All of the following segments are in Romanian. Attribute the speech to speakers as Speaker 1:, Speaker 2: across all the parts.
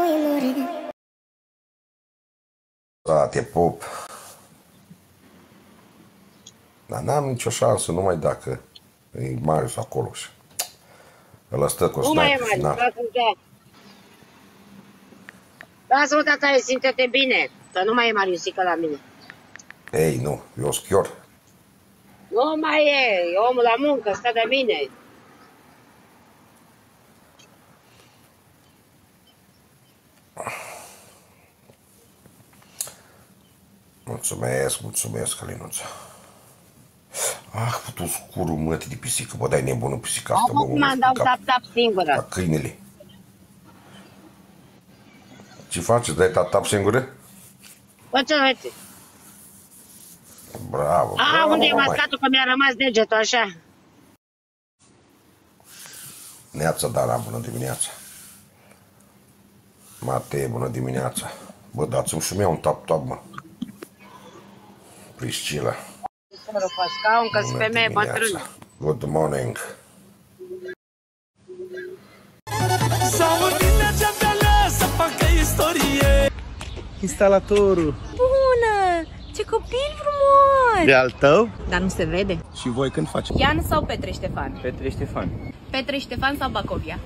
Speaker 1: voi muri.
Speaker 2: Da, te pup. Dar n-am nicio șansă, numai dacă e Marius acolo și ăla stă cu
Speaker 3: Nu mai e
Speaker 2: sniper
Speaker 3: Marius,
Speaker 2: final.
Speaker 3: lasă-mă, tata, simte-te bine, că nu mai e Mariusică la mine.
Speaker 2: Ei, nu, eu schior.
Speaker 3: Nu mai e omul la muncă, stă de mine.
Speaker 2: Mulțumesc, mulțumesc, Alinuța. Ah, tu scurul mătii de pisică, bă, dai nebună pisica asta, bă,
Speaker 3: Acum dau tap-tap singură.
Speaker 2: ca câinele. Ce faci? Dai tap-tap singură?
Speaker 3: Bă, ce uite?
Speaker 2: Bravo,
Speaker 3: A,
Speaker 2: bravo,
Speaker 3: unde e
Speaker 2: mai.
Speaker 3: mascatul, că mi-a rămas degetul așa?
Speaker 2: Neața, Dana, bună dimineața. Matei, bună dimineața. Bă, dați-mi și mie un tap-tap, mă. Priscila.
Speaker 3: Pe scaun, că sunt femeie bătrână.
Speaker 2: Good morning.
Speaker 4: Instalatorul.
Speaker 5: Bună! Ce copil frumos!
Speaker 4: E al tău?
Speaker 5: Dar nu se vede.
Speaker 4: Și voi când faceți?
Speaker 5: Ian sau Petre Ștefan?
Speaker 4: Petre Ștefan.
Speaker 5: Petre Ștefan sau Bacovia?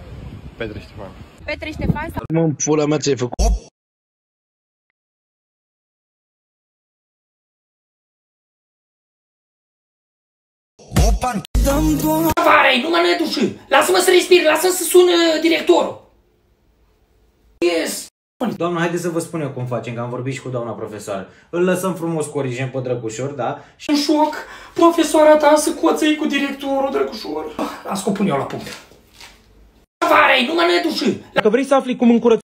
Speaker 4: Petre Ștefan.
Speaker 5: Petre Ștefan sau...
Speaker 4: Mă, în pula mea ți-ai făcut?
Speaker 6: Varei, nu mă năduși. Lasă-mă să respir, lasă-mă să sună directorul. Yes.
Speaker 7: Doamna, haideți să vă spun eu cum facem, că am vorbit și cu doamna profesoară. Îl lăsăm frumos cu origen pe drăgușor, da?
Speaker 6: În șoc, profesoara ta să coțăi cu directorul, drăgușor. Las că o pun eu la punct. Varei, nu mă năduși.
Speaker 7: Dacă vrei să afli cum încurăț